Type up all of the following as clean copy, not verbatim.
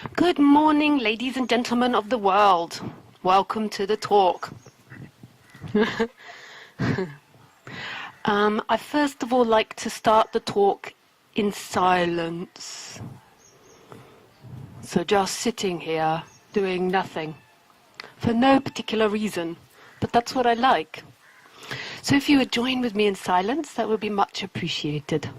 Good morning, ladies and gentlemen of the world. Welcome to the talk. I first of all like to start the talk in silence. So just sitting here, doing nothing, for no particular reason, but that's what I like. So if you would join with me in silence, that would be much appreciated.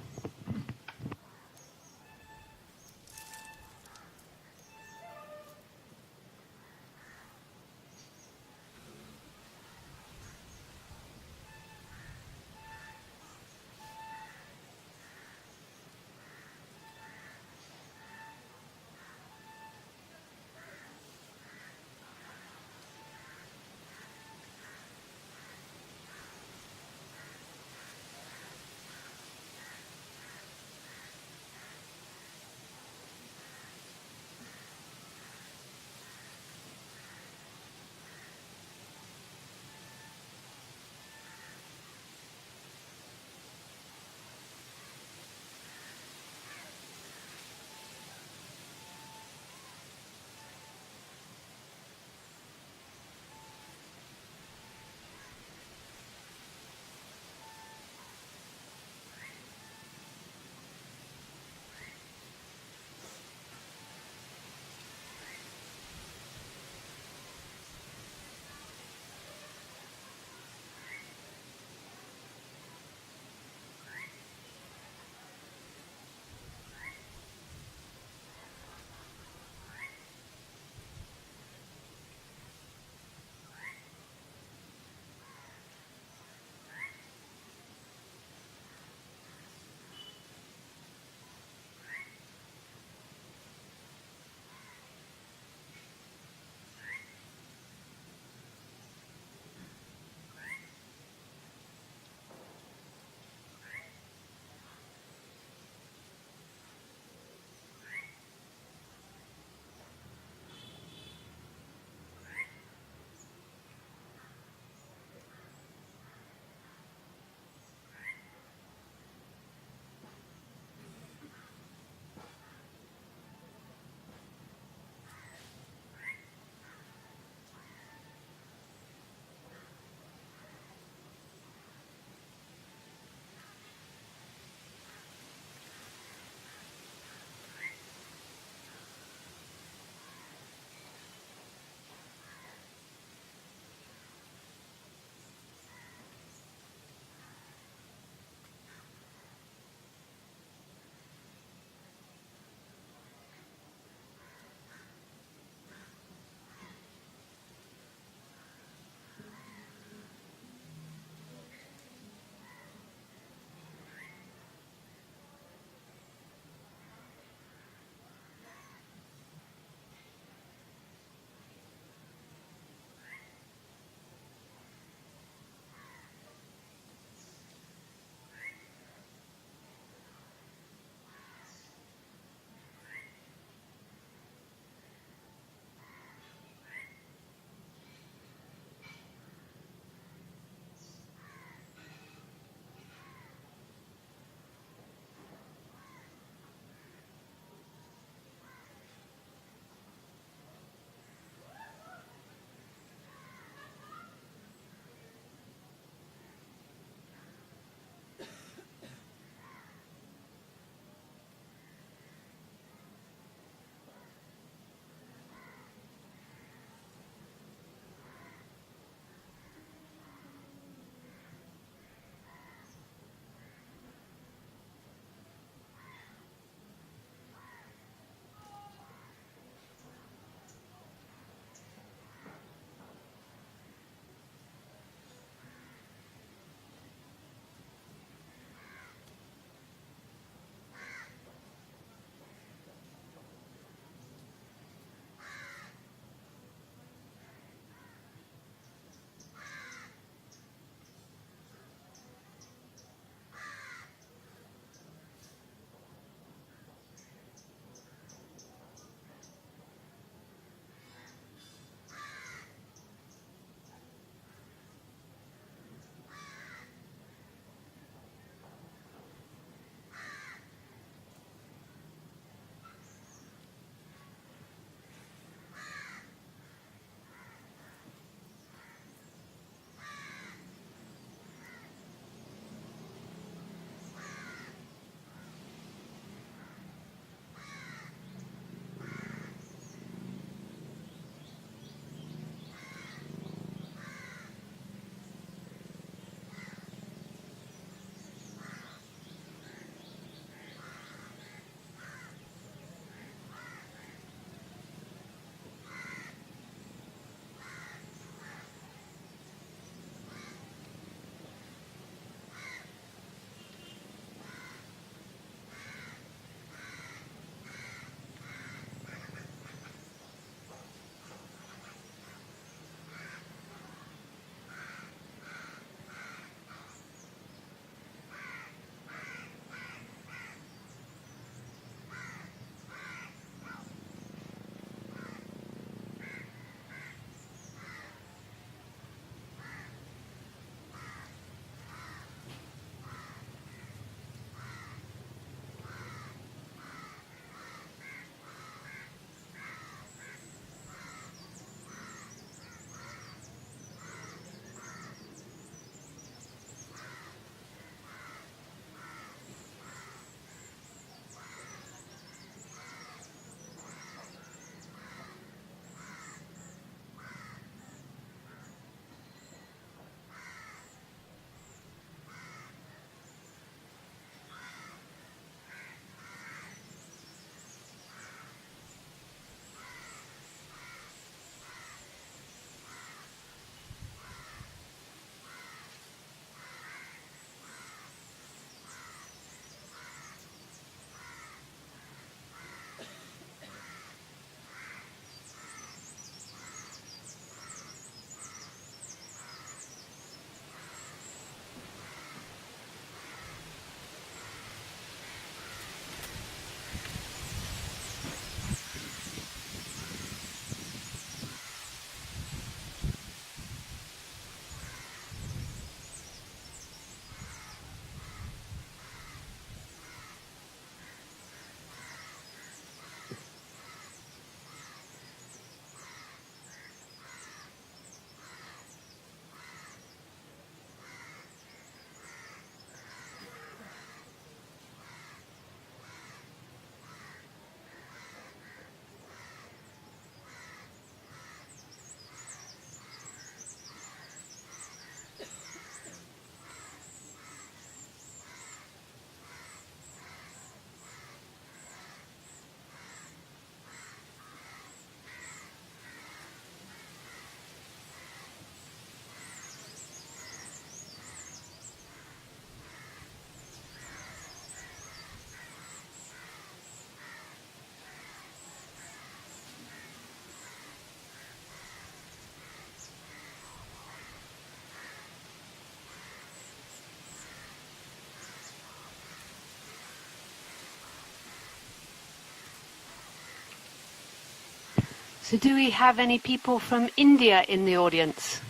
So do we have any people from India in the audience?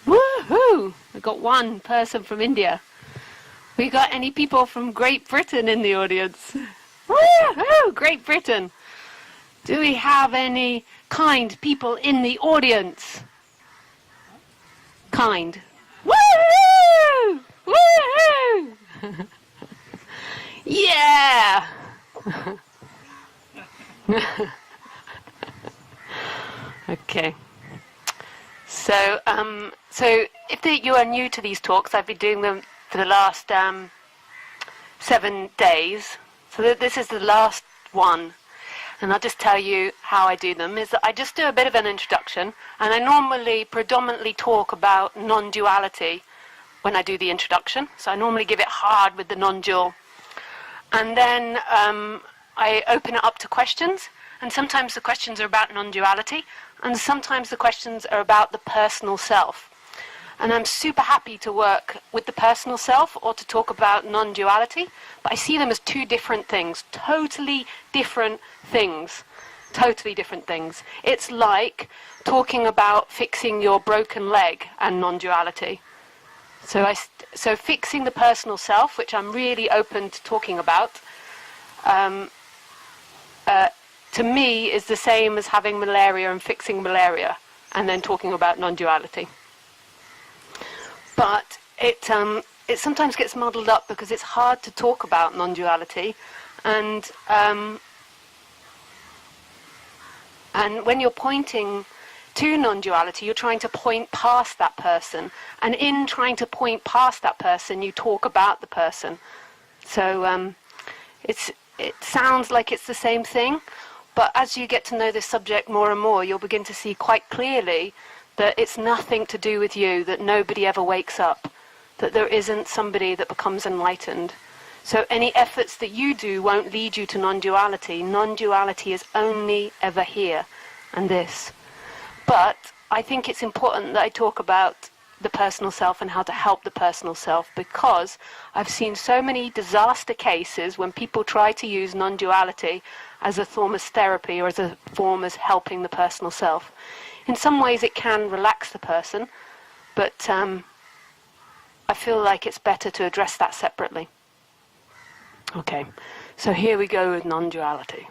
Woohoo! We've got one person from India. We got any people from Great Britain in the audience? Woohoo! Great Britain. Do we have any kind people in the audience? Kind. Woohoo! Woohoo! Yeah! Okay. So if you are new to these talks, I've been doing them for the last 7 days. So this is the last one. And I'll just tell you how I do them, is that I just do a bit of an introduction, and I normally predominantly talk about non-duality when I do the introduction. So I normally give it hard with the non-dual. And then I open it up to questions, and sometimes the questions are about non-duality, and sometimes the questions are about the personal self. And I'm super happy to work with the personal self or to talk about non-duality, but I see them as two different things, totally different things. Totally different things. It's like talking about fixing your broken leg and non-duality. So fixing the personal self, which I'm really open to talking about, to me is the same as having malaria and fixing malaria, and then talking about non-duality. But it sometimes gets muddled up because it's hard to talk about non-duality, and when you're pointing to non-duality, you're trying to point past that person, and in trying to point past that person, you talk about the person. So it sounds like it's the same thing, but as you get to know this subject more and more, you'll begin to see quite clearly that it's nothing to do with you, that nobody ever wakes up, that there isn't somebody that becomes enlightened. So any efforts that you do won't lead you to non-duality. Non-duality is only ever here and this. But I think it's important that I talk about the personal self and how to help the personal self, because I've seen so many disaster cases when people try to use non-duality as a form of therapy or as a form of helping the personal self. In some ways it can relax the person, but I feel like it's better to address that separately. Okay, so here we go with non-duality.